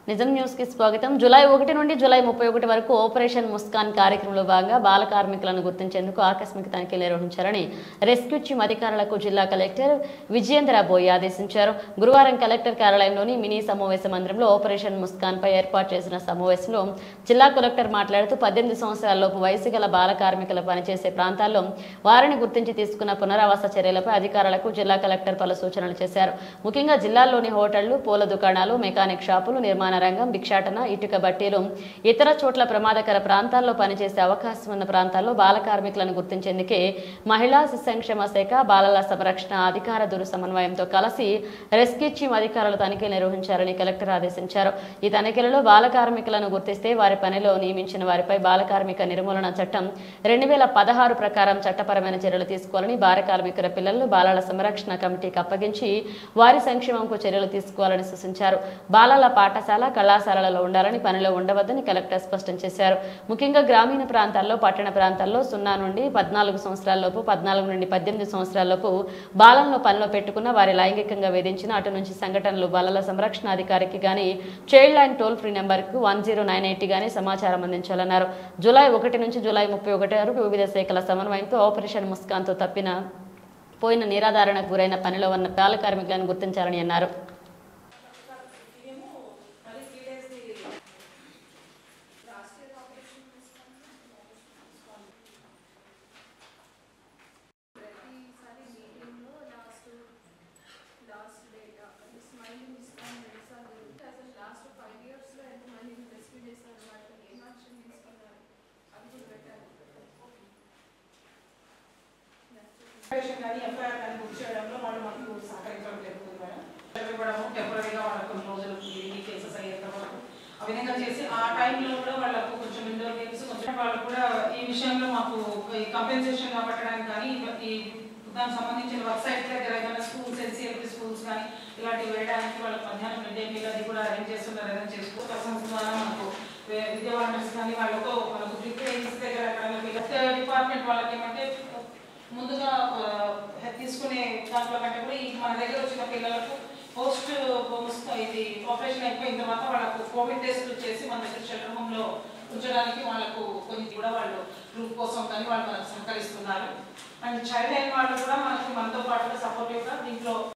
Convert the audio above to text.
నిజం న్యూస్ కి స్వాగతం. జూలై 1 నుండి జూలై 31 వరకు ఆపరేషన్ ముస్కాన్ కార్యక్రమంలో భాగంగా బాల కార్మికులను గుర్తించేందుకు ఆకస్మిక తనిఖీలు నిర్వహించాలని రెస్క్యూ టీం అధికారులకు జిల్లా కలెక్టర్ విజయేంద్ర బోయి ఆదేశించారు. గురువారం కలెక్టర్ కార్యాలయంలోని మినీ సమావేశ మందిరంలో ఆపరేషన్ ముస్కాన్ పై ఏర్పాటు చేసిన సమావేశంలో జిల్లా కలెక్టర్ మాట్లాడుతూ 18 సంవత్సరాలలోపు వయసు గల బాల కార్మికులు పనిచేసే ప్రాంతాల్లో వారిని గుర్తించి తీసుకున్న పునరావాస చర్యలపై అధికారులకు జిల్లా కలెక్టర్ పలు సూచనలు చేశారు. ముఖ్యంగా జిల్లాలోని హోటళ్లు, పూల దుకాణాలు, మెకానిక్ షాపులు, నిర్మాణ రంగం, భిక్షాటన, ఇటుక బట్టీలు, ఇతర చోట్ల ప్రమాదకర ప్రాంతాల్లో పనిచేసే అవకాశం ఉన్న ప్రాంతాల్లో బాల కార్మికులను గుర్తించేందుకే మహిళా శిశు సంక్షేమ శాఖ, బాలల సంరక్షణ అధికార దూర సమన్వయంతో కలిసి రెస్క్యూ టీం అధికారులు తనిఖీలు నిర్వహించారని కలెక్టర్ ఆదేశించారు. ఈ తనిఖీలలో బాల కార్మికులను గుర్తిస్తే వారి పనిలో నియమించిన వారిపై బాల కార్మిక నిర్మూలన చట్టం 2016 ప్రకారం చట్టపరమైన చర్యలు తీసుకోవాలని, బాల కార్మికుల పిల్లలను బాలల సంరక్షణ కమిటీకి అప్పగించి వారి సంక్షేమంకు చర్యలు తీసుకోవాలని సూచించారు. బాలల పాఠశాల, కళాశాలలలో ఉండాలని, పనిలో ఉండవద్దని కలెక్టర్ స్పష్టం చేశారు. ముఖ్యంగా గ్రామీణ ప్రాంతాల్లో, పట్టణ ప్రాంతాల్లో 0 నుండి 14 సంవత్సరాలలోపు, 14 నుండి 18 సంవత్సరాలలోపు బాలలను పనిలో పెట్టుకున్న వారి లైంగికంగా వేధించిన అటు నుంచి సంఘటనలు బాలల సంరక్షణ అధికారికి గానీ, చైల్డ్ లైన్ టోల్ ఫ్రీ నెంబర్కు 10980 గానీ సమాచారం అందించాలన్నారు. జూలై 1 నుంచి జూలై 31 వరకు వివిధ శాఖల సమన్వయంతో ఆపరేషన్ ముస్కాన్తో పోయిన నిరాధారణకు గురైన పనిలో ఉన్న బాల కార్మికులను గుర్తించాలని అన్నారు. ఎఫ్ఐఆర్ కానీ బుక్ చేయడంలో వాళ్ళు మాకు సహకరించడం జరుగుతుంది మేడం. టెంపరీగా వాళ్ళకు కొన్ని రోజులు కేసెస్ అయ్యేంత వరకు ఆ విధంగా చేసి ఆ టైంలో కూడా వాళ్ళకు కొంచెం ఇండోర్ గేమ్స్ కొంచెం వాళ్ళు కూడా ఈ విషయంలో మాకు కంపెన్సేషన్ పట్టడానికి కానీ ఈ దానికి సంబంధించిన వెబ్సైట్ దగ్గర ఏదైనా స్కూల్స్, ఎన్సీఎల్పీ స్కూల్స్ కానీ ఇలాంటివి వేయడానికి వాళ్ళకి మధ్యాహ్నం మిడ్ డే మీల్ అది కూడా అరేంజ్ చేస్తున్నారు. ఏదైనా చేసుకో పర్సన్స్ ద్వారా మనకు విద్యావంటర్స్ కానీ వాళ్ళతో మనకు ట్రైనింగ్స్ దగ్గర డిపార్ట్మెంట్ వాళ్ళకి ఏమంటే ముందుగా తీసుకునే దాంట్లో కంటే కూడా మన దగ్గర వచ్చిన పిల్లలకు పోస్ట్ ఇది ఆపరేషన్ అయిపోయిన తర్వాత వాళ్ళకు కోవిడ్ టెస్టులు చేసి మన దగ్గర షెల్టర్ హోమ్ లో ఉంచడానికి వాళ్ళకు కొన్ని కూడా వాళ్ళు గ్రూప్ కోసం కానీ వాళ్ళు మనకు సహకరిస్తున్నారు. అండ్ చైల్డ్ లైన్ వాళ్ళు కూడా మనతో పాటుగా సపోర్టివ్గా దీంట్లో